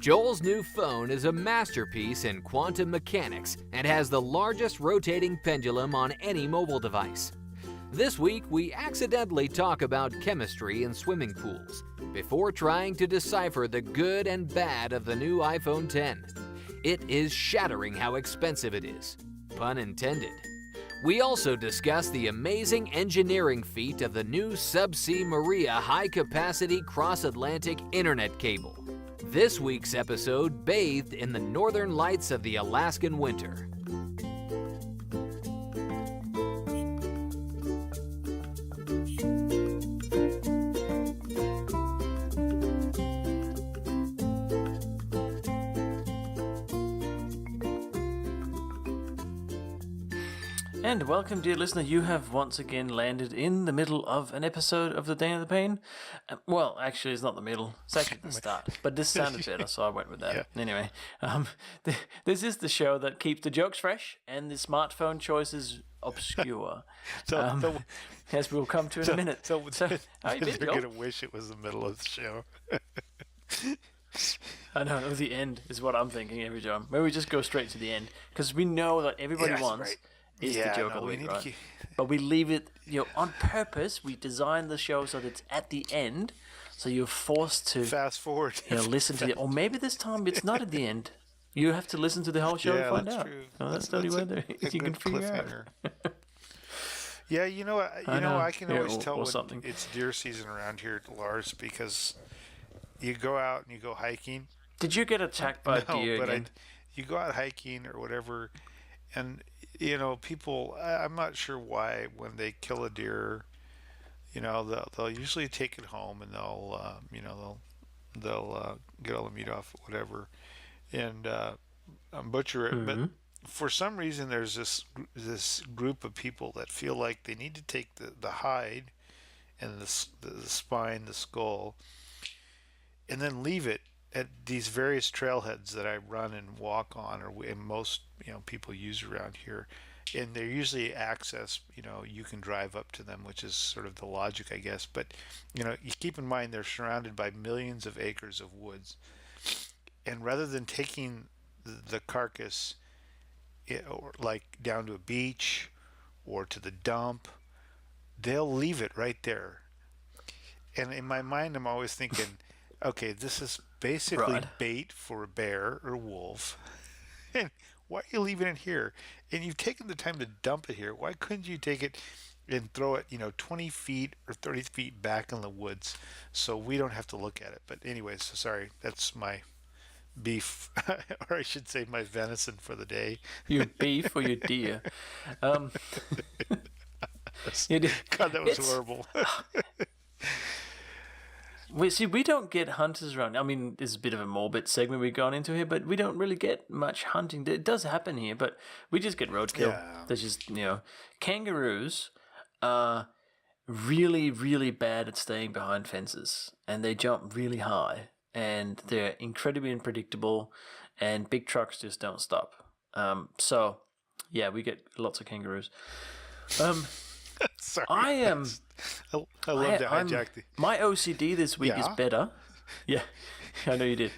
Joel's new phone is a masterpiece in quantum mechanics and has the largest rotating pendulum on any mobile device. This week, we accidentally talk about chemistry in swimming pools before trying to decipher the good and bad of the new iPhone X. It is shattering how expensive it is. Pun intended. We also discuss the amazing engineering feat of the new subsea Marea high-capacity cross-Atlantic internet cable. This week's episode bathed in the northern lights of the Alaskan winter. And welcome, dear listener. You have once again landed in the middle of an episode of The Day of the Pain. Well, actually, it's not the middle. It's actually the start. But this sounded better, so I went with that. Yeah. Anyway, this is the show that keeps the jokes fresh and the smartphone choices obscure. As we'll come to in a minute. So how you been, Joel? You're going to wish it was the middle of the show. I know, the end is what I'm thinking every time. Maybe we just go straight to the end. Because we know that everybody wants... Right. Is the joke of the week, right? But we leave it, on purpose. We design the show so that it's at the end, so you're forced to fast forward. Listen to it. Or maybe this time it's not at the end. You have to listen to the whole show to find out. True. Oh, that's the only way there you can figure out. Yeah, I can always tell when it's deer season around here, Lars, because you go out and you go hiking. Did you get attacked by a deer again? You go out hiking or whatever, and people, I'm not sure why, when they kill a deer, they'll usually take it home and they'll get all the meat off, whatever, and butcher it. Mm-hmm. But for some reason, there's this group of people that feel like they need to take the hide and the spine, the skull, and then leave it at these various trailheads that I run and walk on, and most people use around here, and they're usually access. You can drive up to them, which is sort of the logic, I guess. But you keep in mind they're surrounded by millions of acres of woods, and rather than taking the carcass, or like down to a beach or to the dump, they'll leave it right there. And in my mind, I'm always thinking, okay, this is basically bait for a bear or wolf. And why are you leaving it here? And you've taken the time to dump it here. Why couldn't you take it and throw it, 20 feet or 30 feet back in the woods so we don't have to look at it? But anyways, sorry, that's my beef, or I should say my venison for the day. Your beef or your deer? God, that was horrible. We don't get hunters around. I mean, this is a bit of a morbid segment we've gone into here, but we don't really get much hunting. It does happen here, but we just get roadkill. Yeah. There's just, kangaroos are really, really bad at staying behind fences, and they jump really high, and they're incredibly unpredictable, and big trucks just don't stop. So, yeah, we get lots of kangaroos. Sorry. I love to hijack my OCD this week is better. Yeah, I know you did.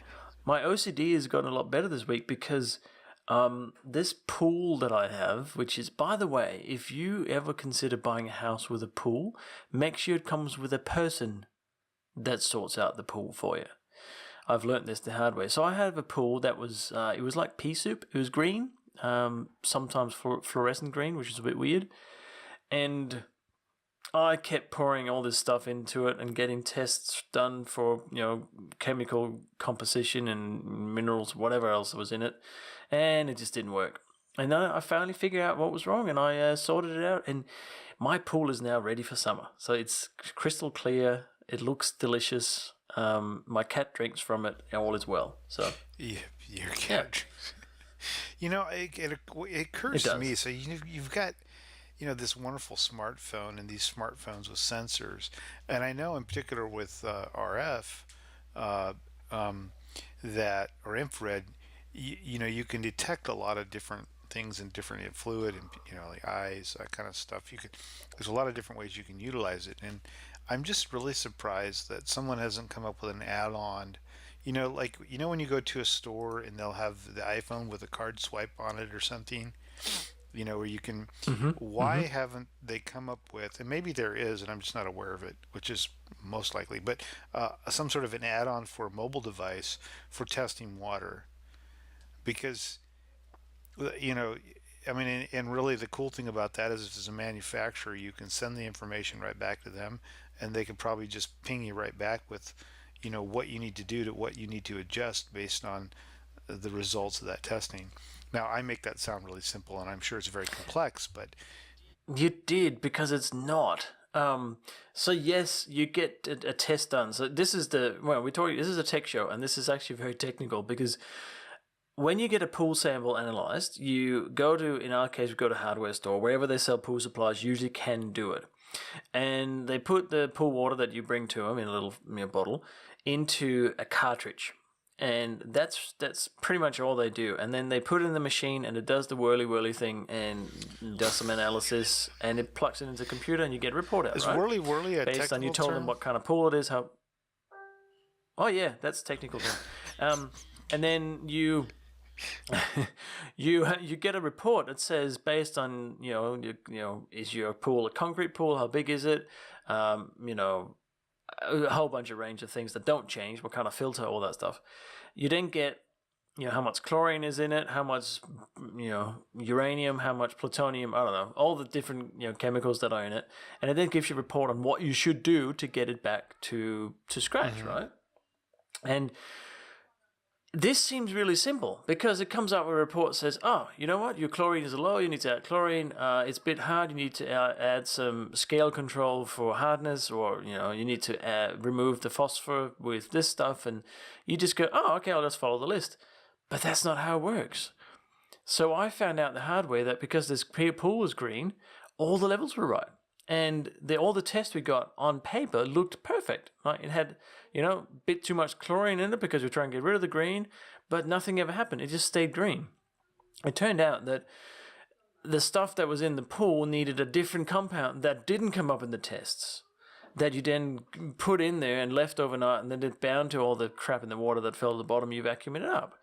My OCD has gotten a lot better this week because this pool that I have, which is, by the way, if you ever consider buying a house with a pool, make sure it comes with a person that sorts out the pool for you. I've learnt this the hard way. So I have a pool that was, it was like pea soup. It was green, sometimes fluorescent green, which is a bit weird. And I kept pouring all this stuff into it and getting tests done for, chemical composition and minerals, whatever else was in it. And it just didn't work. And then I finally figured out what was wrong, and I sorted it out. And my pool is now ready for summer. So it's crystal clear. It looks delicious. My cat drinks from it, and all is well. So your cat drinks. It occurs to me. So you've got this wonderful smartphone and these smartphones with sensors, and I know in particular with RF that, or infrared, you can detect a lot of different things in different fluid and like eyes, that kind of stuff. There's a lot of different ways you can utilize it, and I'm just really surprised that someone hasn't come up with an add-on, like when you go to a store and they'll have the iPhone with a card swipe on it or something, where you can. Mm-hmm. Why haven't they come up with, and maybe there is, and I'm just not aware of it, which is most likely, but some sort of an add-on for a mobile device for testing water? Because, I mean, and really the cool thing about that is, as a manufacturer, you can send the information right back to them, and they could probably just ping you right back with, what you need to do, to what you need to adjust based on the results of that testing. Now, I make that sound really simple, and I'm sure it's very complex, but You did, because it's not. So yes, you get a test done. So this is this is a tech show, and this is actually very technical, because when you get a pool sample analyzed, you go to, in our case, we go to a hardware store, wherever they sell pool supplies, usually can do it. And they put the pool water that you bring to them in a little bottle into a cartridge. And that's pretty much all they do. And then they put it in the machine, and it does the whirly thing and does some analysis, and it plugs it into the computer, and you get a report out. is right? whirly a Based technical on, you told term? them what kind of pool it is, how. Oh yeah, that's technical term. And then you get a report that says, based on is your pool a concrete pool? How big is it? A whole bunch of range of things that don't change. What kind of filter? All that stuff. You then get how much chlorine is in it, how much uranium, how much plutonium. I don't know, all the different chemicals that are in it, and it then gives you a report on what you should do to get it back to scratch, right? And this seems really simple, because it comes out with a report that says, oh, you know what, your chlorine is low, you need to add chlorine, it's a bit hard, you need to add some scale control for hardness, or, you need to remove the phosphor with this stuff, and you just go, oh, okay, I'll just follow the list. But that's not how it works. So I found out the hard way that because this pool was green, all the levels were right. And all the tests we got on paper looked perfect. Like, it had, a bit too much chlorine in it because we're trying to get rid of the green, but nothing ever happened. It just stayed green. It turned out that the stuff that was in the pool needed a different compound that didn't come up in the tests, that you then put in there and left overnight, and then it bound to all the crap in the water that fell to the bottom. You vacuum it up.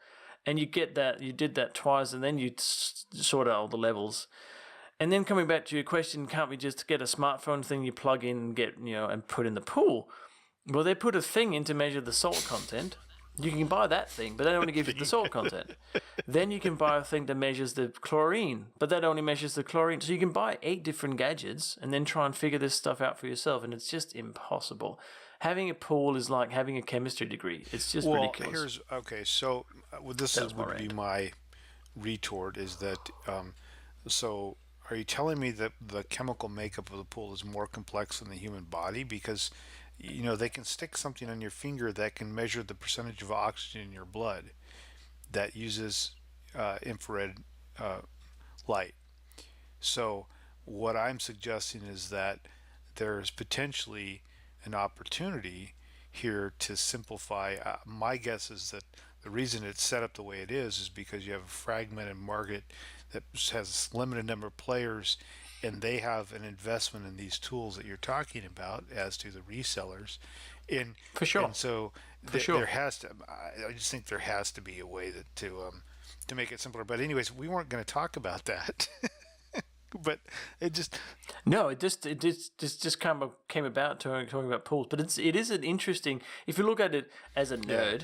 And you did that twice, and then you sort out all the levels. And then coming back to your question, can't we just get a smartphone thing you plug in and get, and put in the pool? Well, they put a thing in to measure the salt content. You can buy that thing, but they only give you the salt content. Then you can buy a thing that measures the chlorine, but that only measures the chlorine. So you can buy 8 different gadgets and then try and figure this stuff out for yourself, and it's just impossible. Having a pool is like having a chemistry degree. It's just ridiculous. So this would be my retort, is that, so are you telling me that the chemical makeup of the pool is more complex than the human body? Because, they can stick something on your finger that can measure the percentage of oxygen in your blood that uses infrared light. So what I'm suggesting is that there's potentially an opportunity here to simplify. My guess is that the reason it's set up the way it is because you have a fragmented market that has a limited number of players, and they have an investment in these tools that you're talking about, as to the resellers. For sure. And so there has to. I just think there has to be a way to make it simpler. But anyways, we weren't going to talk about that. But it just kind of came about talking about pools. But it is an interesting, if you look at it as a nerd,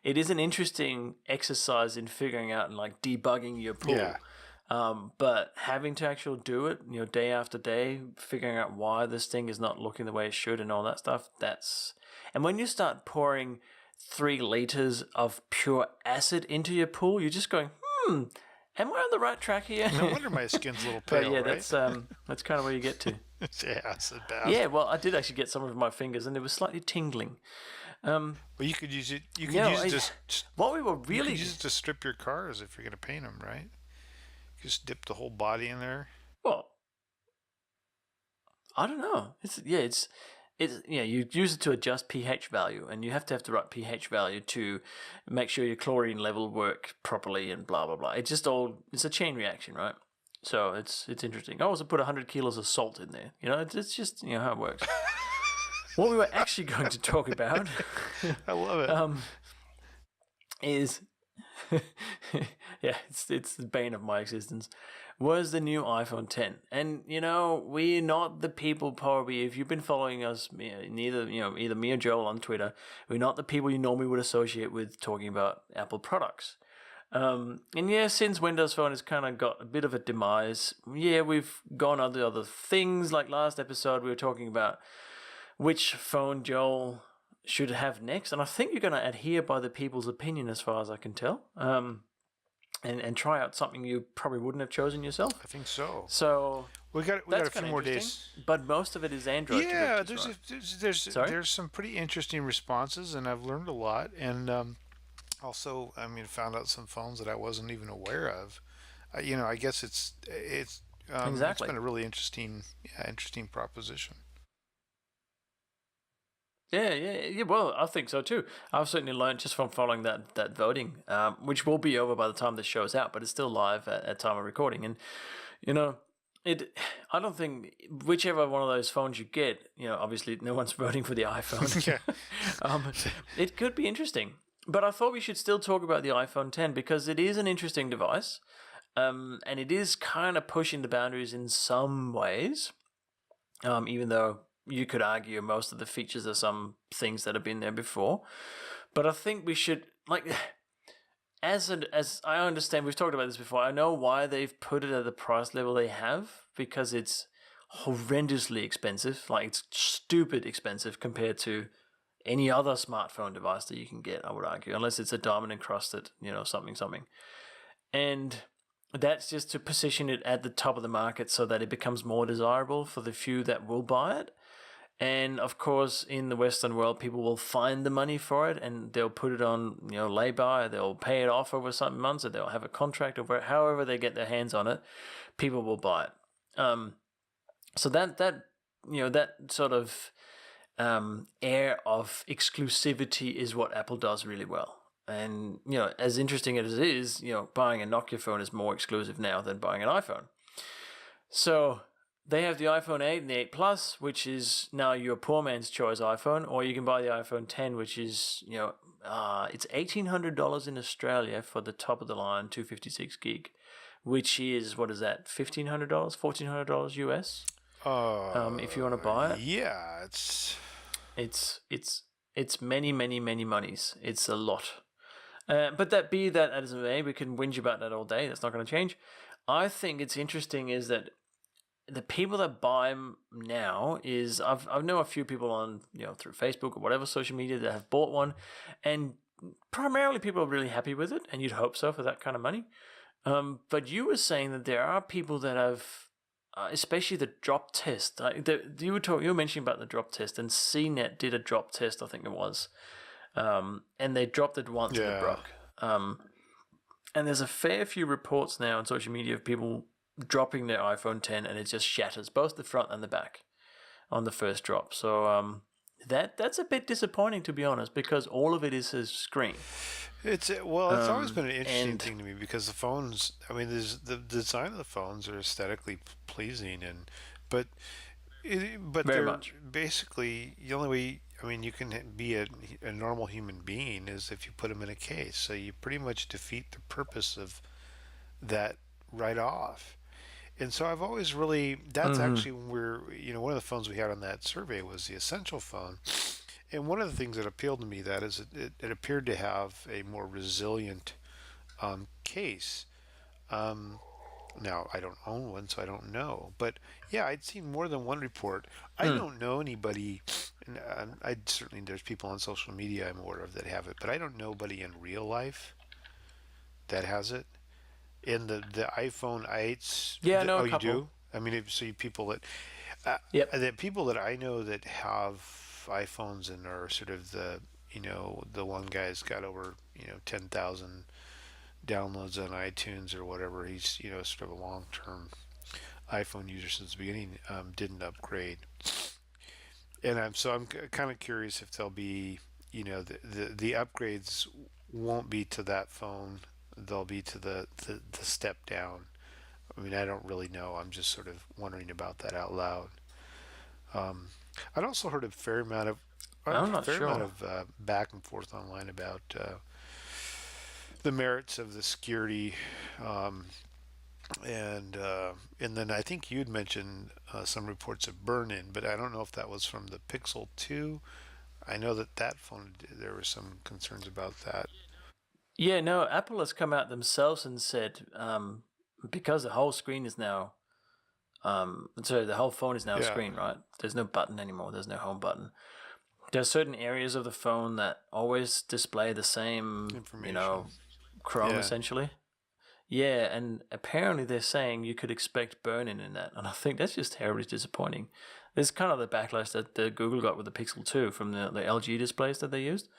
it is an interesting exercise in figuring out and like debugging your pool. Yeah. But having to actually do it, day after day, figuring out why this thing is not looking the way it should and all that stuff, and when you start pouring 3 liters of pure acid into your pool, you're just going, am I on the right track here? No wonder my skin's a little pale, but yeah, right? that's kind of where you get to. It's acid bath. Yeah, well, I did actually get some of my fingers, and it was slightly tingling. But you could use it. You could use it to. What we were really you could use it to strip your cars if you're going to paint them, right? Just dip the whole body in there. Well, I don't know. You use it to adjust pH value, and you have to the right pH value to make sure your chlorine level work properly, and blah blah blah. It's a chain reaction, right? So it's interesting. I also put 100 kilos of salt in there. It's just how it works. What we were actually going to talk about, I love it. is yeah, it's the bane of my existence, was the new iPhone 10. And we're not the people, probably, if you've been following us, either me or Joel on Twitter, we're not the people you normally would associate with talking about Apple products. And yeah, since Windows Phone has kind of got a bit of a demise, yeah, we've gone on to other things. Like last episode, we were talking about which phone Joel should have next, and I think you're going to adhere by the people's opinion, as far as I can tell, and try out something you probably wouldn't have chosen yourself. I think so. So we got a few more days, but most of it is Android. Yeah, there's some pretty interesting responses, and I've learned a lot, and also, found out some phones that I wasn't even aware of. I guess it's Exactly. It's been a really interesting proposition. Yeah. Well, I think so too. I've certainly learned just from following that voting, which will be over by the time this show's out, but it's still live at time of recording. And I don't think whichever one of those phones you get, obviously no one's voting for the iPhone. Yeah. It could be interesting. But I thought we should still talk about the iPhone 10 because it is an interesting device, and it is kind of pushing the boundaries in some ways, even though you could argue most of the features are some things that have been there before. But I think we should, as I understand, we've talked about this before, I know why they've put it at the price level they have, because it's horrendously expensive, it's stupid expensive compared to any other smartphone device that you can get, I would argue, unless it's a diamond encrusted, something. And that's just to position it at the top of the market so that it becomes more desirable for the few that will buy it. And of course, in the Western world, people will find the money for it and they'll put it on, lay-by, they'll pay it off over some months, or they'll have a contract, or however they get their hands on it, people will buy it. So that sort of air of exclusivity is what Apple does really well. And, as interesting as it is, buying a Nokia phone is more exclusive now than buying an iPhone. So they have the iPhone 8 and the 8 Plus, which is now your poor man's choice iPhone, or you can buy the iPhone 10, which is, it's $1,800 in Australia for the top of the line 256 gig, which is, what is that, $1,500, $1,400 US? If you want to buy it. Yeah, it's many, many, many monies. It's a lot. But that as it may, we can whinge about that all day. That's not going to change. I think it's interesting is that the people that buy them now is I've know a few people on through Facebook or whatever social media that have bought one, and primarily people are really happy with it, and you'd hope so for that kind of money. But you were saying that there are people that have, especially the drop test. You were mentioning about the drop test, and CNET did a drop test, I think it was, and they dropped it once and it broke. And there's a fair few reports now on social media of people dropping their iPhone 10 and it just shatters both the front and the back on the first drop. So that's a bit disappointing, to be honest, because all of it is a screen. It's always been an interesting thing to me because the phones, the design of the phones are aesthetically pleasing, but very much. Basically the only way you can be a normal human being is if you put them in a case. So you pretty much defeat the purpose of that right off. And so I've always that's actually where, one of the phones we had on that survey was the Essential phone. And one of the things that appealed to me that is it appeared to have a more resilient case. Now, I don't own one, so I don't know. But yeah, I'd seen more than one report. I don't know anybody, and there's people on social media I'm aware of that have it, but I don't know anybody in real life that has it. In the iPhone 8s, yeah, no, a couple. You do? So you people that, the people that I know that have iPhones and are sort of the one guy's got over 10,000 downloads on iTunes or whatever. He's sort of a long-term iPhone user since the beginning. Didn't upgrade, and I'm kind of curious if there'll be the upgrades won't be to that phone. They'll be to the step down. I don't really know. I'm just sort of wondering about that out loud. I'd also heard a fair amount of back and forth online about the merits of the security, um, and then I think you'd mentioned some reports of burn-in, but I don't know if that was from the Pixel 2. I know that phone, there were some concerns about that. Yeah, no, Apple has come out themselves and said because the whole screen is now, the whole phone is now a Yeah, screen, right? There's no button anymore. There's no home button. There are certain areas of the phone that always display the same, information. Chrome Yeah, essentially. Yeah, and apparently they're saying you could expect burn-in in that, and I think that's just terribly disappointing. There's kind of the backlash that the Google got with the Pixel 2 from the LG displays that they used.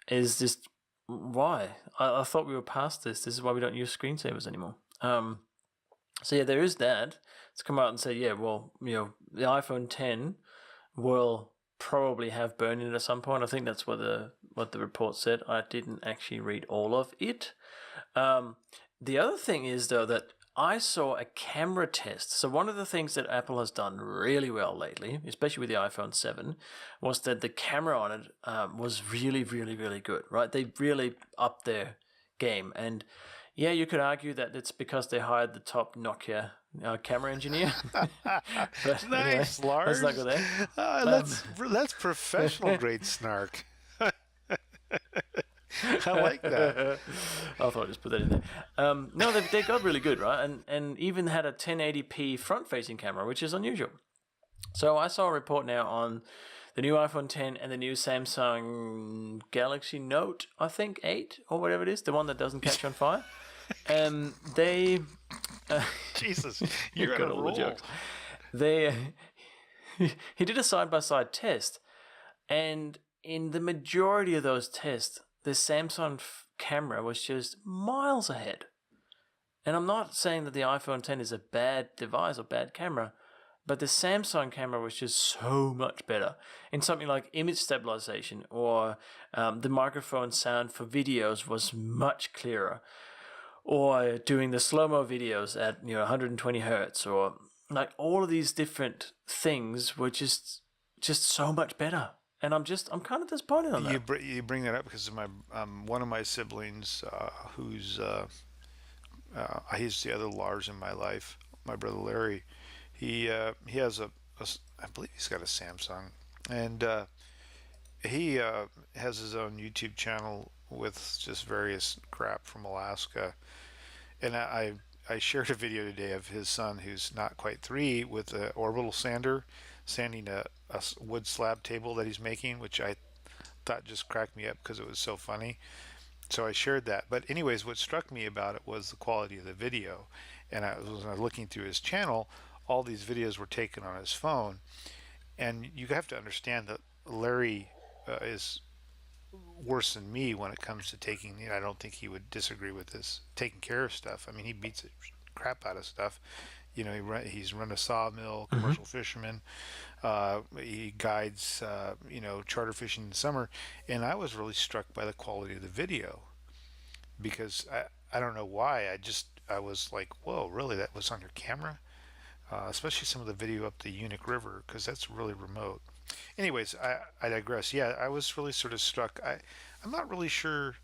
Is just why? I thought we were past this. This is why we don't use screensavers anymore. So yeah, there is that. It's come out and say, yeah, well, the iPhone 10 will probably have burn-in at some point. I think that's what the report said. I didn't actually read all of it. The other thing is, though, that I saw a camera test. So one of the things that Apple has done really well lately, especially with the iPhone 7, was that the camera on it was really, really, really good, right? They really upped their game. And yeah, you could argue that it's because they hired the top Nokia camera engineer. But nice, anyway, Lars. let's not go there. That's professional grade snark. I like that. I thought I'd just put that in there. No, they got really good, right? And even had a 1080p front-facing camera, which is unusual. So I saw a report now on the new iPhone 10 and the new Samsung Galaxy Note, I think 8 or whatever it is, the one that doesn't catch on fire. They Jesus, you're got on a all roll. the jokes. They he did a side-by-side test, and in the majority of those tests, the Samsung camera was just miles ahead. And I'm not saying that the iPhone 10 is a bad device or bad camera, but the Samsung camera was just so much better in something like image stabilization, or the microphone sound for videos was much clearer, or doing the slow-mo videos at 120 hertz, or like all of these different things were just so much better. And I'm kind of disappointed on that. You bring that up because of my one of my siblings, who's he's the other Lars in my life, my brother Larry. He has I believe he's got a Samsung, and he has his own YouTube channel with just various crap from Alaska. And I shared a video today of his son, who's not quite 3, with an orbital sander sanding a wood slab table that he's making, which I thought just cracked me up because it was so funny. So I shared that. But anyways, what struck me about it was the quality of the video. And I was looking through his channel, all these videos were taken on his phone. And you have to understand that Larry is worse than me when it comes to taking, I don't think he would disagree with this, taking care of stuff. I mean, he beats the crap out of stuff. He's run a sawmill, commercial fisherman. He guides, charter fishing in the summer. And I was really struck by the quality of the video because I don't know why. I was like, whoa, really? That was on your camera? Especially some of the video up the Unic River, because that's really remote. Anyways, I digress. Yeah, I was really sort of struck. I'm not really sure.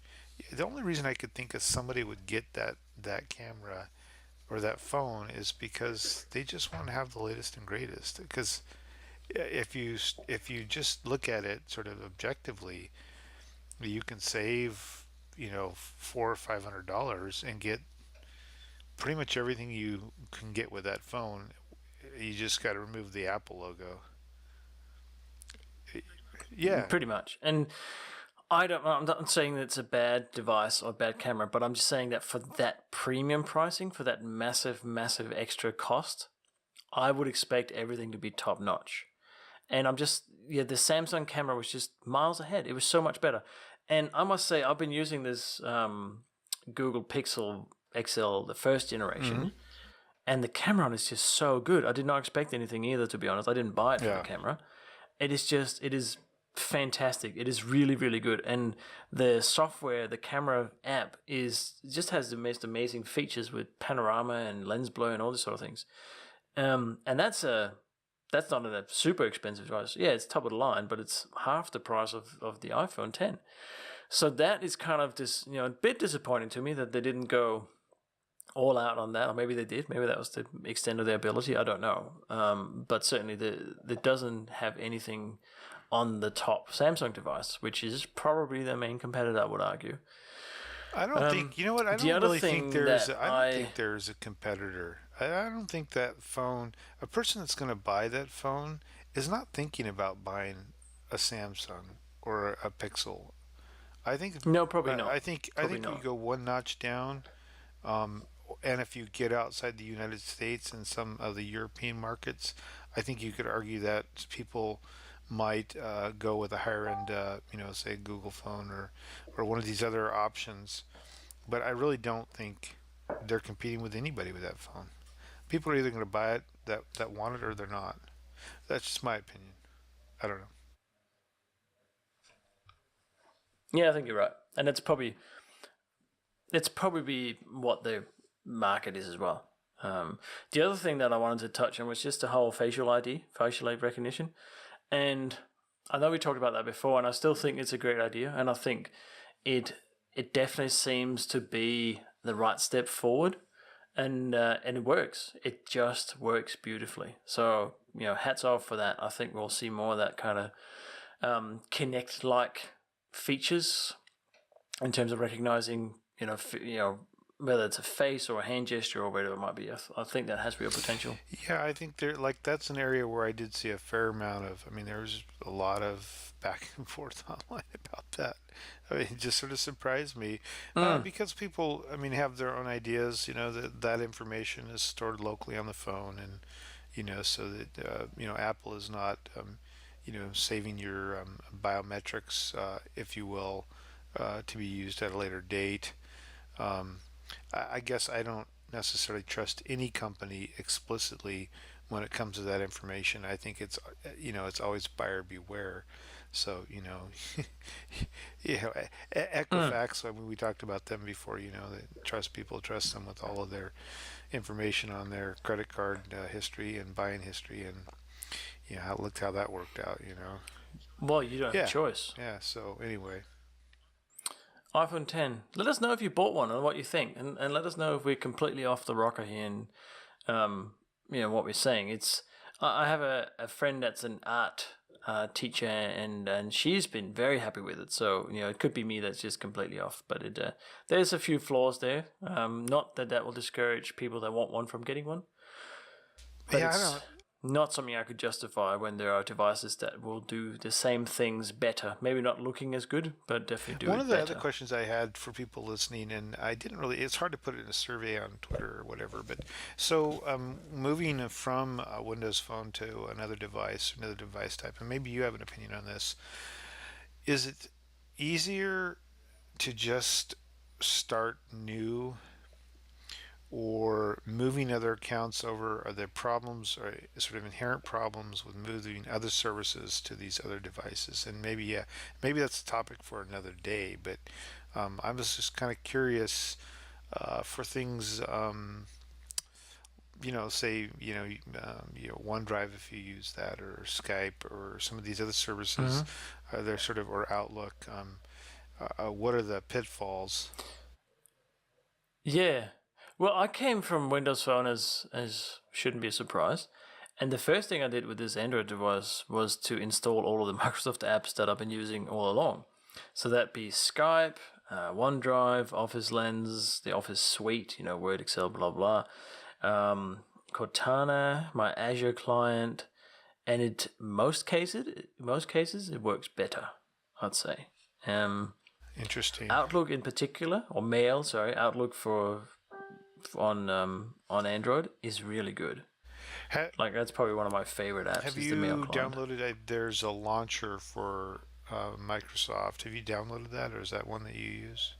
The only reason I could think of somebody would get that camera or that phone is because they just want to have the latest and greatest. Because if you just look at it sort of objectively, you can save $400 or $500 and get pretty much everything you can get with that phone. You just got to remove the Apple logo. Yeah, pretty much. And I'm not saying that it's a bad device or a bad camera, but I'm just saying that for that premium pricing, for that massive, massive extra cost, I would expect everything to be top notch. And the Samsung camera was just miles ahead. It was so much better. And I must say, I've been using this Google Pixel XL, the first generation, and the camera on it is just so good. I did not expect anything either, to be honest. I didn't buy it for the camera. It is fantastic. It is really, really good. And the software, the camera app just has the most amazing features with panorama and lens blur and all these sort of things. And that's not a super expensive device. Yeah, it's top of the line, but it's half the price of the iPhone 10. So that is kind of just, a bit disappointing to me that they didn't go all out on that, or maybe they did. Maybe that was the extent of their ability. I don't know. But certainly, it doesn't have anything on the top Samsung device, which is probably their main competitor, I would argue. I don't think, you know what, I don't really think there's, I don't think there's a competitor. I don't think that phone, a person that's going to buy that phone is not thinking about buying a Samsung or a Pixel. I think, No, probably not. I think you go one notch down, um, and if you get outside the United States and some of the European markets, I think you could argue that people might go with a higher end, say a Google phone or one of these other options. But I really don't think they're competing with anybody with that phone. People are either going to buy it that want it or they're not. That's just my opinion. I don't know. Yeah, I think you're right, and it's probably what the market is as well. The other thing that I wanted to touch on was just the whole facial recognition, and I know we talked about that before, and I still think it's a great idea, and I think it definitely seems to be the right step forward, and it works. It just works beautifully. So hats off for that. I think we'll see more of that kind of Kinect-like features in terms of recognizing, whether it's a face or a hand gesture or whatever it might be. I think that has real potential. Yeah, I think that's an area where I did see a fair amount of. I mean, there was a lot of back and forth online about that. I mean, it just sort of surprised me because people, I mean, have their own ideas. That information is stored locally on the phone, and so that Apple is not saving your biometrics, if you will, to be used at a later date. I guess I don't necessarily trust any company explicitly when it comes to that information. I think it's always buyer beware. So Equifax. I mean, we talked about them before. That trust them with all of their information on their credit card history and buying history, and look how that worked out. Well, you don't have a choice. Yeah. So anyway. iPhone 10. Let us know if you bought one and what you think, and let us know if we're completely off the rocker here and what we're saying. I have a friend that's an art teacher, and she's been very happy with it. So it could be me that's just completely off, but there's a few flaws there. Not that will discourage people that want one from getting one. But yeah, I don't. Not something I could justify when there are devices that will do the same things better. Maybe not looking as good, but definitely do One it of the better. other questions I had for people listening, and I didn't really, it's hard to put it in a survey on Twitter or whatever, but so moving from a Windows Phone to another device type, and maybe you have an opinion on this, is it easier to just start new, or moving other accounts over? Are there problems or sort of inherent problems with moving other services to these other devices? And maybe that's a topic for another day, but I was just kind of curious for things, say, OneDrive, if you use that, or Skype, or some of these other services, they're sort of, or Outlook. What are the pitfalls? Yeah. Well, I came from Windows Phone as shouldn't be a surprise. And the first thing I did with this Android device was to install all of the Microsoft apps that I've been using all along. So that'd be Skype, OneDrive, Office Lens, the Office Suite, Word, Excel, blah, blah. Cortana, my Azure client. And in most cases, it works better, I'd say. Interesting. Outlook in particular, or Mail, sorry, Outlook on Android is really good. That's probably one of my favorite apps. Have you downloaded? There's a launcher for Microsoft. Have you downloaded that, or is that one that you use?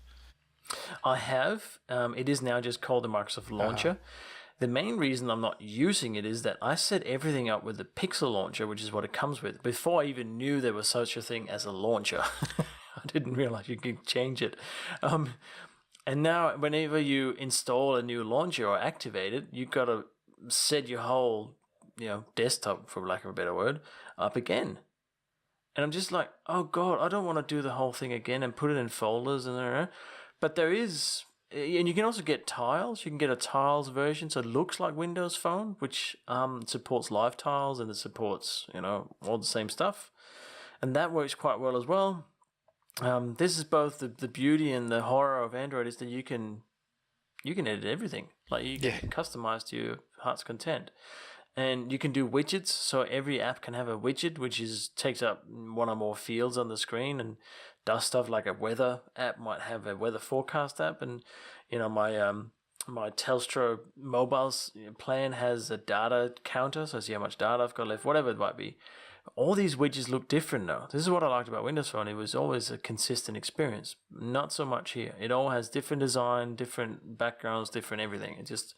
I have. It is now just called the Microsoft Launcher. The main reason I'm not using it is that I set everything up with the Pixel Launcher, which is what it comes with, before I even knew there was such a thing as a launcher. I didn't realize you could change it. And now, whenever you install a new launcher or activate it, you've got to set your whole, desktop, for lack of a better word, up again. And I'm just like, oh God, I don't want to do the whole thing again and put it in folders and but there is, and you can also get tiles. You can get a tiles version, so it looks like Windows Phone, which supports live tiles and it supports, all the same stuff. And that works quite well as well. This is both the beauty and the horror of Android is that you can edit everything. Like you can customize to your heart's content. And you can do widgets, so every app can have a widget, which takes up one or more fields on the screen and does stuff like a weather app might have a weather forecast app. And, my Telstra mobiles plan has a data counter, so I see how much data I've got left, whatever it might be. All these widgets look different now. This is what I liked about Windows Phone. It was always a consistent experience. Not so much here. It all has different design, different backgrounds, different everything. It just...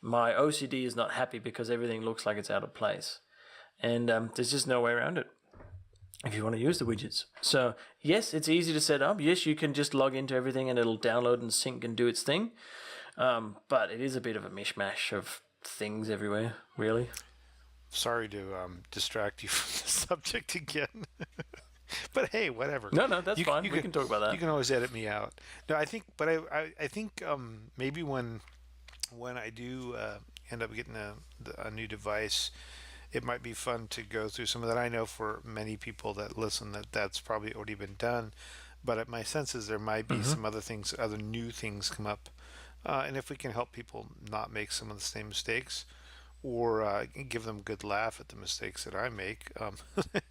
My OCD is not happy because everything looks like it's out of place. And there's just no way around it if you want to use the widgets. So, yes, it's easy to set up. Yes, you can just log into everything and it'll download and sync and do its thing. But it is a bit of a mishmash of things everywhere, really. Sorry to distract you from the subject again. But hey, whatever. No, that's fine. We can talk about that. You can always edit me out. No, I think maybe when I do end up getting a new device, it might be fun to go through some of that. I know for many people that listen that's probably already been done, but my sense is there might be some other new things come up, and if we can help people not make some of the same mistakes, or give them a good laugh at the mistakes that I make,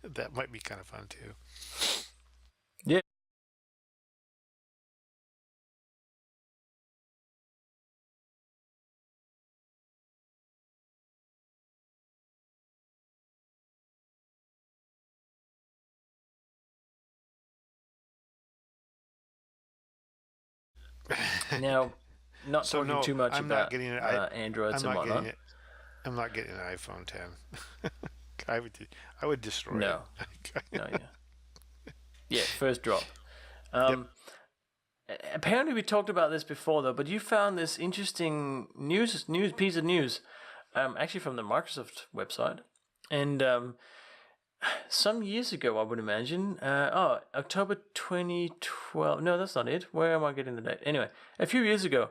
that might be kind of fun too. Yeah. Now, not talking too much about Androids and whatnot. I'm not getting an iPhone 10. I would destroy it. No, yeah, first drop. Apparently, we talked about this before, though. But you found this interesting piece of news, actually from the Microsoft website, and some years ago, I would imagine. October 2012. No, that's not it. Where am I getting the date? Anyway, a few years ago,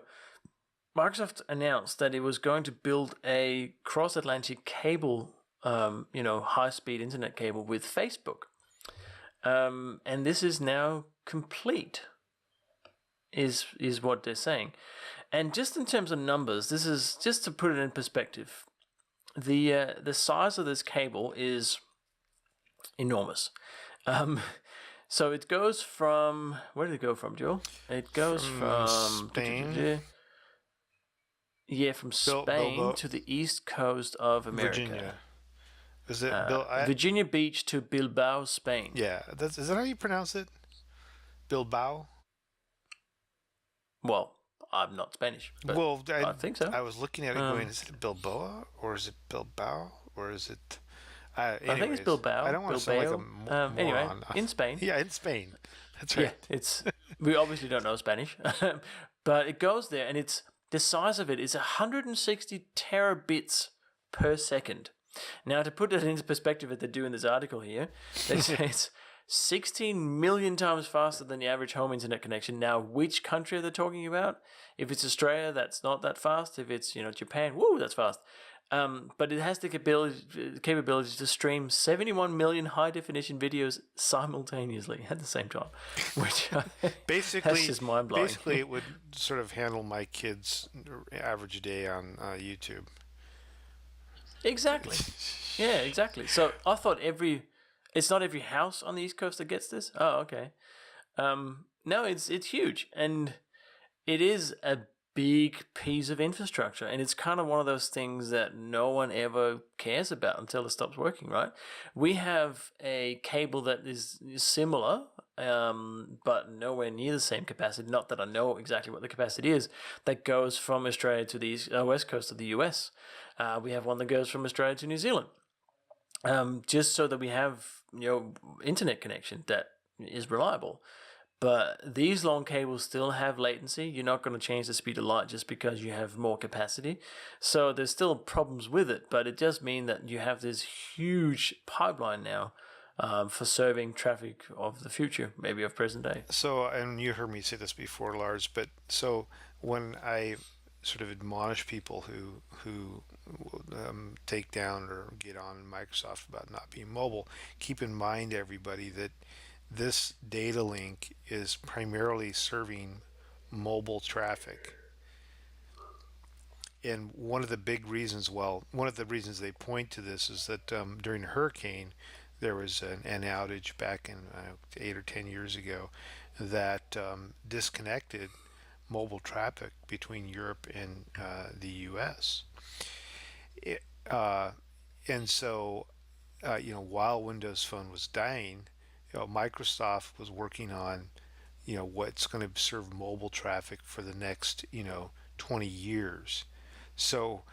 Microsoft announced that it was going to build a cross-Atlantic cable, high-speed internet cable with Facebook. And this is now complete, is what they're saying. And just in terms of numbers, this is just to put it in perspective. The size of this cable is enormous. So it goes from, where did it go from, Joel? It goes from Spain. Yeah, from Spain to the east coast of America. Virginia. Is it Virginia Beach to Bilbao, Spain? Yeah, is that how you pronounce it? Bilbao? Well, I'm not Spanish, but I think so. I was looking at it going, is it Bilboa or is it Bilbao or is it... I think it's Bilbao. I don't want to sound like a moron. Anyway, in Spain. Yeah, in Spain. That's right. Yeah, we obviously don't know Spanish, but it goes there, and the size of it is 160 terabits per second. Now, to put it into perspective, that they do in this article here, they say it's 16 million times faster than the average home internet connection. Now, which country are they talking about? If it's Australia, that's not that fast. If it's Japan, woo, that's fast. But it has the capability to stream 71 million high-definition videos simultaneously at the same time, which that's just mind-blowing. Basically, it would sort of handle my kids' average day on YouTube. Exactly. Yeah, exactly. So I thought it's not every house on the East Coast that gets this. Oh, okay. No, it's huge, and it is a big piece of infrastructure, and it's kind of one of those things that no one ever cares about until it stops working, right? We have a cable that is similar, but nowhere near the same capacity. Not that I know exactly what the capacity is, that goes from Australia to the west coast of the US. We have one that goes from Australia to New Zealand, just so that we have internet connection that is reliable. But these long cables still have latency. You're not going to change the speed of light just because you have more capacity. So there's still problems with it, but it does mean that you have this huge pipeline now for serving traffic of the future, maybe of present day. So, and you heard me say this before, Lars, but so when I sort of admonish people who take down or get on Microsoft about not being mobile, keep in mind, everybody, that this data link is primarily serving mobile traffic. And one of the big reasons, one of the reasons they point to this is that during a hurricane, there was an outage back in 8 or 10 years ago that disconnected mobile traffic between Europe and the U.S. It, and so, while Windows Phone was dying, Microsoft was working on, what's going to serve mobile traffic for the next, 20 years. So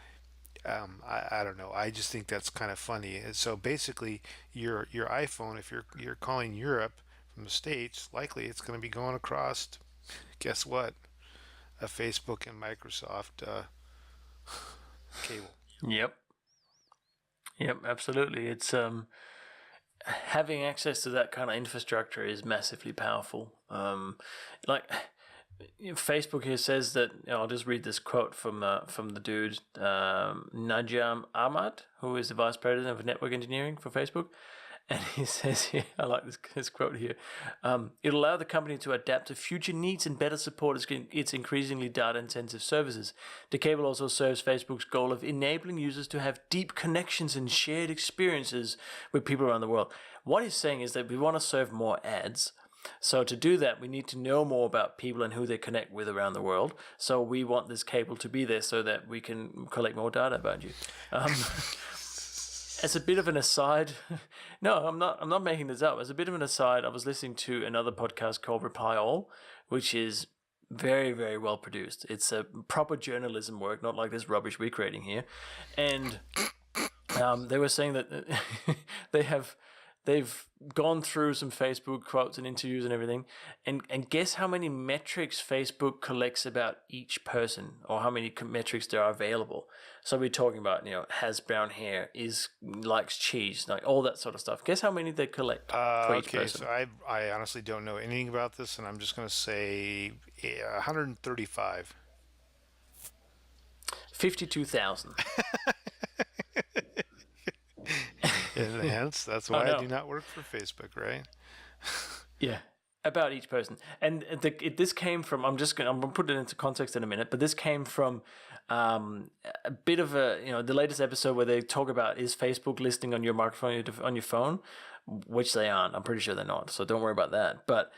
I don't know. I just think that's kind of funny. And so basically, your iPhone, if you're calling Europe from the States, likely it's going to be going across. Guess what? A Facebook and Microsoft cable. Yep. Yep, absolutely. It's having access to that kind of infrastructure is massively powerful. Facebook here says that, I'll just read this quote from the dude Najam Ahmad, who is the vice president of network engineering for Facebook. And he says here, I like this quote here, it'll allow the company to adapt to future needs and better support its increasingly data-intensive services. The cable also serves Facebook's goal of enabling users to have deep connections and shared experiences with people around the world. What he's saying is that we want to serve more ads. So to do that, we need to know more about people and who they connect with around the world. So we want this cable to be there so that we can collect more data about you. As a bit of an aside, no, I'm not making this up. As a bit of an aside, I was listening to another podcast called Reply All, which is very, very well produced. It's a proper journalism work, not like this rubbish we're creating here. And they were saying that they've gone through some Facebook quotes and interviews and everything, and guess how many metrics Facebook collects about each person, or how many metrics there are available. So we're talking about, has brown hair, likes cheese, like all that sort of stuff. Guess how many they collect for each person? So I honestly don't know anything about this, and I'm just going to say 135. 52,000. And hence, that's why I do not work for Facebook, right? Yeah, about each person. And this came from, I'm going to put it into context in a minute, but this came from a bit of the latest episode where they talk about, is Facebook listening on your microphone on your phone, which they aren't. I'm pretty sure they're not, so don't worry about that. But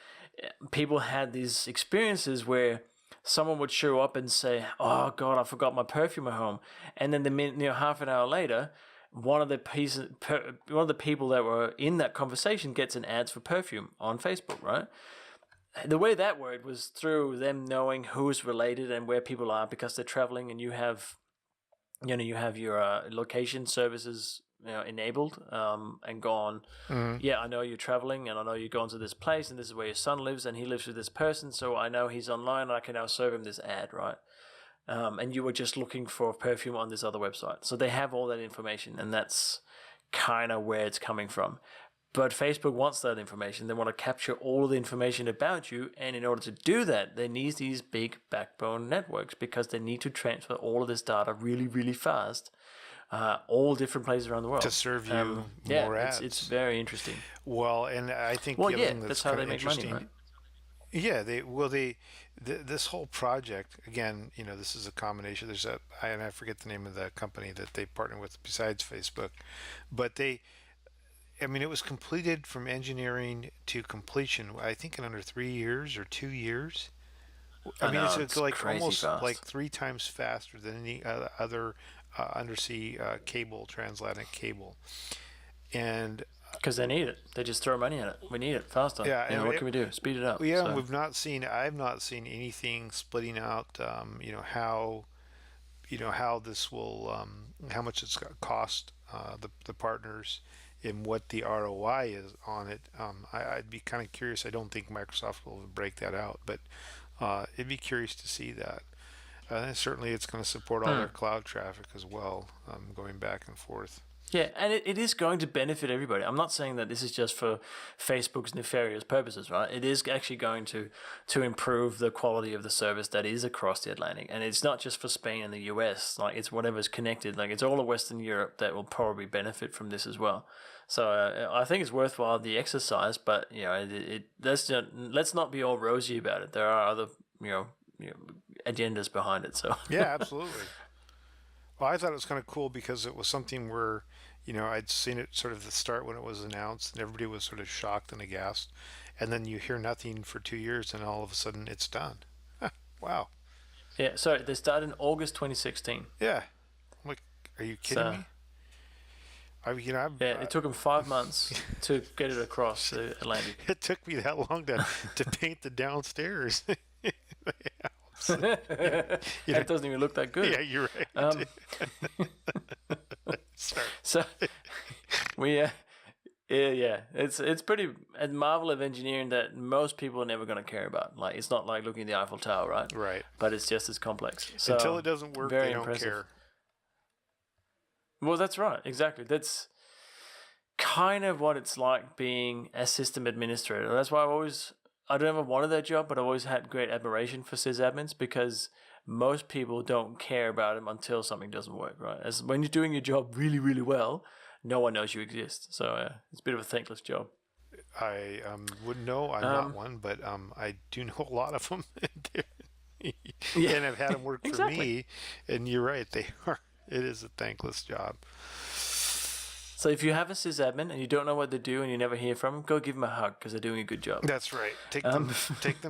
people had these experiences where someone would show up and say, "Oh God, I forgot my perfume at home," and then half an hour later, one of the people that were in that conversation gets an ads for perfume on Facebook, right? The way that worked was through them knowing who's related and where people are, because they're traveling, and you have your location services enabled and gone. Mm-hmm. Yeah, I know you're traveling, and I know you're going to this place, and this is where your son lives, and he lives with this person, so I know he's online, and I can now serve him this ad, right? And you were just looking for perfume on this other website. So they have all that information, and that's kind of where it's coming from. But Facebook wants that information. They want to capture all of the information about you, and in order to do that, they need these big backbone networks, because they need to transfer all of this data really, really fast, all different places around the world. To serve you more ads. It's very interesting. Well, and I think that's how they make money, right? Yeah, this whole project, again, this is a combination. I forget the name of the company that they partner with besides Facebook, but it was completed from engineering to completion, I think in under 3 years or 2 years. It's like almost fast. like 3 times faster than any other undersea transatlantic cable. And because they need it. They just throw money at it. We need it faster. Yeah. What can we do? Speed it up. Yeah, I've not seen anything splitting out, how this will, how much it's going to cost the partners, and what the ROI is on it. I'd be kind of curious. I don't think Microsoft will break that out, but it'd be curious to see that. Certainly, it's going to support all their cloud traffic as well, going back and forth. Yeah, and it is going to benefit everybody. I'm not saying that this is just for Facebook's nefarious purposes, right? It is actually going to improve the quality of the service that is across the Atlantic. And it's not just for Spain and the US. Like, it's whatever's connected. Like, it's all of Western Europe that will probably benefit from this as well. So I think it's worthwhile, the exercise, but, let's not be all rosy about it. There are other, agendas behind it. So Yeah, absolutely. Well, I thought it was kind of cool because it was something where, I'd seen it sort of at the start when it was announced, and everybody was sort of shocked and aghast. And then you hear nothing for 2 years, and all of a sudden it's done. Wow. Yeah, sorry, they started in August 2016. Yeah. I'm like, are you kidding me? It took them 5 months to get it across the Atlantic. It took me that long to paint the downstairs. It doesn't even look that good. Yeah, you're right. Sorry. So it's pretty a marvel of engineering that most people are never going to care about. Like, it's not like looking at the Eiffel Tower, right? Right. But it's just as complex. So, until it doesn't work, very they don't impressive. care. Well, that's right. Exactly. That's kind of what it's like being a system administrator. That's why I don't ever wanted that job, but I've always had great admiration for sysadmins, because most people don't care about them until something doesn't work, right? As when you're doing your job really, really well, no one knows you exist. So it's a bit of a thankless job. I wouldn't know. I'm not one, but I do know a lot of them. And I've had them work for me. And you're right, they are. It is a thankless job. So if you have a sysadmin and you don't know what they do and you never hear from them, go give them a hug, because they're doing a good job. That's right. Take them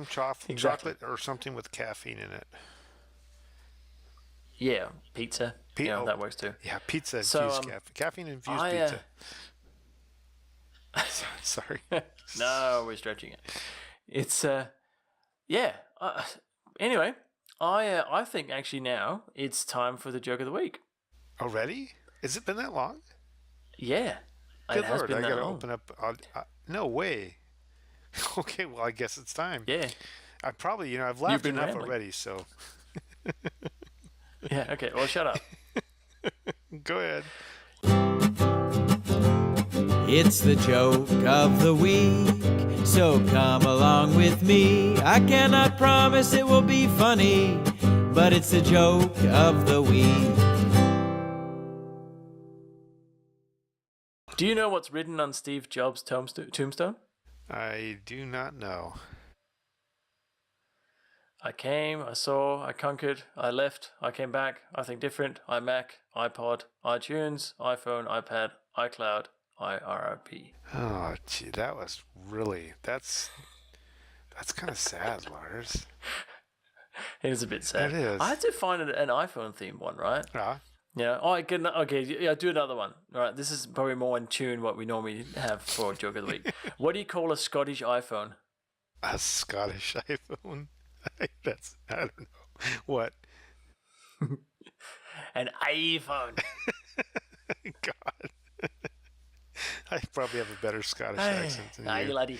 chocolate or something with caffeine in it. Yeah, pizza. That works too. Yeah, pizza infused caffeine infused pizza. Sorry. No, we're stretching it. It's anyway, I think actually now it's time for the joke of the week. Already? Has it been that long? Yeah. Good Lord, I gotta open up. No way. Okay, well, I guess it's time. Yeah. I probably, I've laughed enough already, so. Yeah, okay, well, shut up. Go ahead. It's the joke of the week, so come along with me. I cannot promise it will be funny, but it's the joke of the week. Do you know what's written on Steve Jobs' tombstone? I do not know. I came, I saw, I conquered, I left, I came back, I think different, I Mac, iPod, iTunes, iPhone, iPad, iCloud, IRRP. Oh, gee, that's kind of sad, Lars. It is a bit sad. It is. I had to find an iPhone themed one, right? Yeah. Yeah. Oh, yeah, do another one. All right, this is probably more in tune what we normally have for Joke of the Week. What do you call a Scottish iPhone? A Scottish iPhone? I don't know. What? An iPhone. God. I probably have a better Scottish accent than you. Laddie.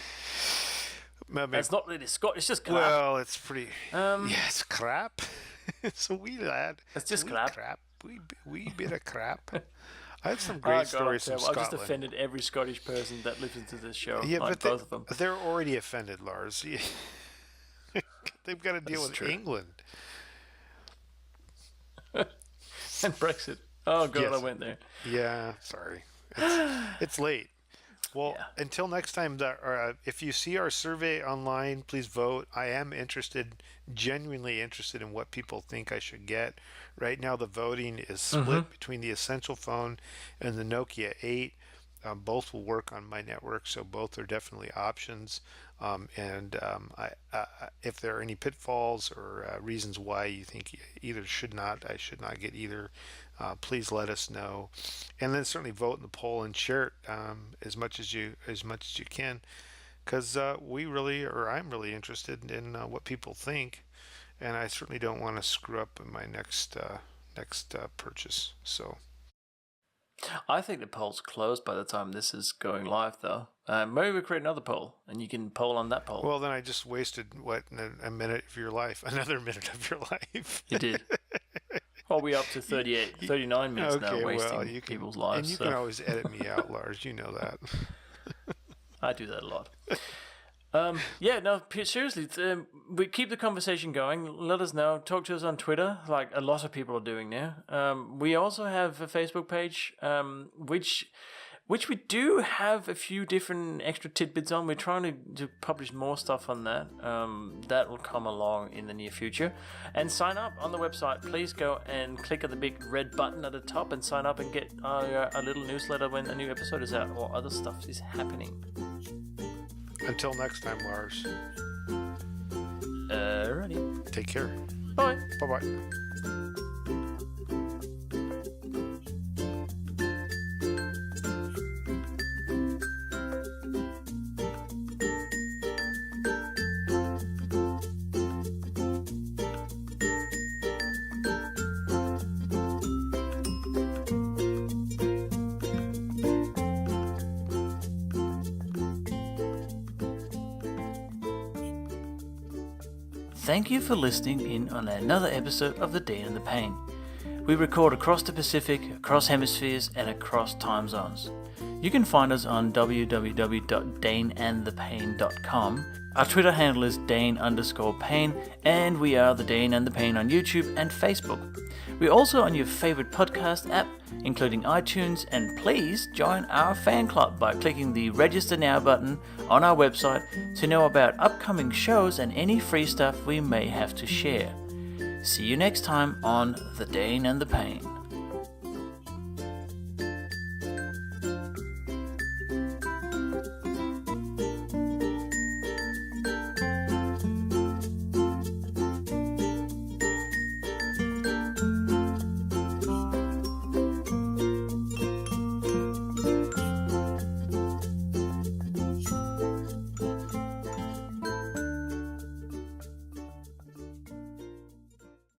It's not really Scottish, it's just crap. Well, it's pretty... it's crap. It's a wee lad. It's just crap. Wee bit of crap. I had some great stories from Scotland. I just offended every Scottish person that listens to this show. Yeah, like but both of them. They're already offended, Lars. They've got to deal with England. And Brexit. Oh, God, yes. I went there. Yeah, sorry. It's late. Well, until next time, if you see our survey online, please vote. I am genuinely interested in what people think I should get. Right now, the voting is split between the Essential phone and the Nokia 8. Both will work on my network, so both are definitely options. If there are any pitfalls or reasons why you think I should not get either, please let us know. And then certainly vote in the poll and share it as much as you can, because I'm really interested in what people think, and I certainly don't want to screw up in my next purchase. So. I think the poll's closed by the time this is going live, though. Maybe we create another poll, and you can poll on that poll. Well, then I just wasted, a minute of your life, another minute of your life. You did. Well, we're up to 39 minutes now, wasting you can, people's lives. And you can always edit me out, Lars. You know that. I do that a lot. Seriously, we keep the conversation going. Let us know. Talk to us on Twitter, like a lot of people are doing now. We also have a Facebook page, which we do have a few different extra tidbits on. We're trying to publish more stuff on that. That will come along in the near future. And sign up on the website. Please go and click on the big red button at the top and sign up and get a little newsletter when a new episode is out or other stuff is happening. Until next time, Lars. Alrighty. Take care. Bye. Bye-bye. Thank you for listening in on another episode of The Dane and the Pain. We record across the Pacific, across hemispheres, and across time zones. You can find us on www.daneandthepain.com. Our Twitter handle is Dane_Pain, and we are The Dane and the Pain on YouTube and Facebook. We're also on your favorite podcast app, including iTunes, and please join our fan club by clicking the Register Now button on our website to know about upcoming shows and any free stuff we may have to share. See you next time on The Dane and the Pain.